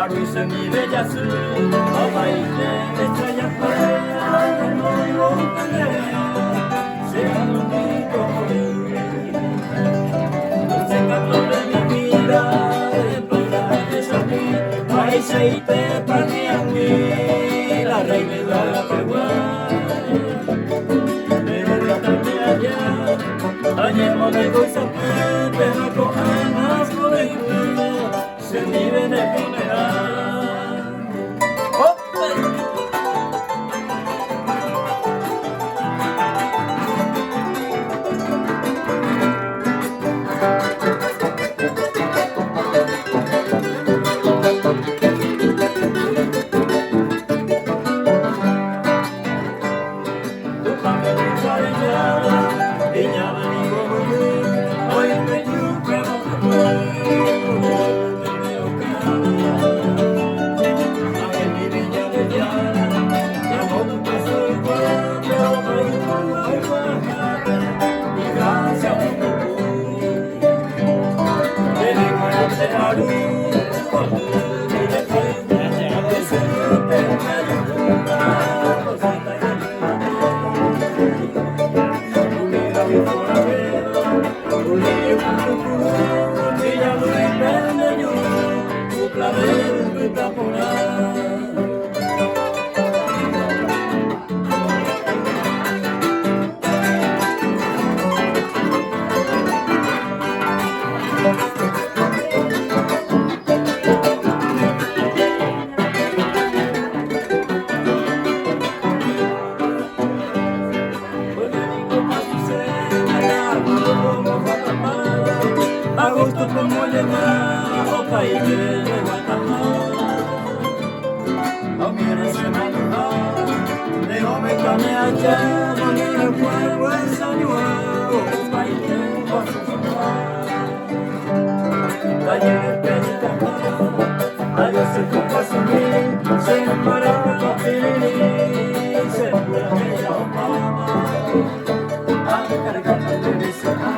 Marisa mi bella azul, a baile estrellas para el mundo sea un único morir. Dulce cantor de mi vida, de playa de Shamí, Marisa y te partí a mí, la reina de la Paraguay. Pero también allá, allá no me doy sapé, pero con amas por el mundo, se vive de funeral. Agosto como llevar o país de Guatemala. No quiero ser manujado, déjame camear, poner el fuego en San Juan, país de Guatemala. Taller de Guatemala, adiós se toca sin mí, se embaraja con Piriri, se muere de la Obama, a cargar de visita.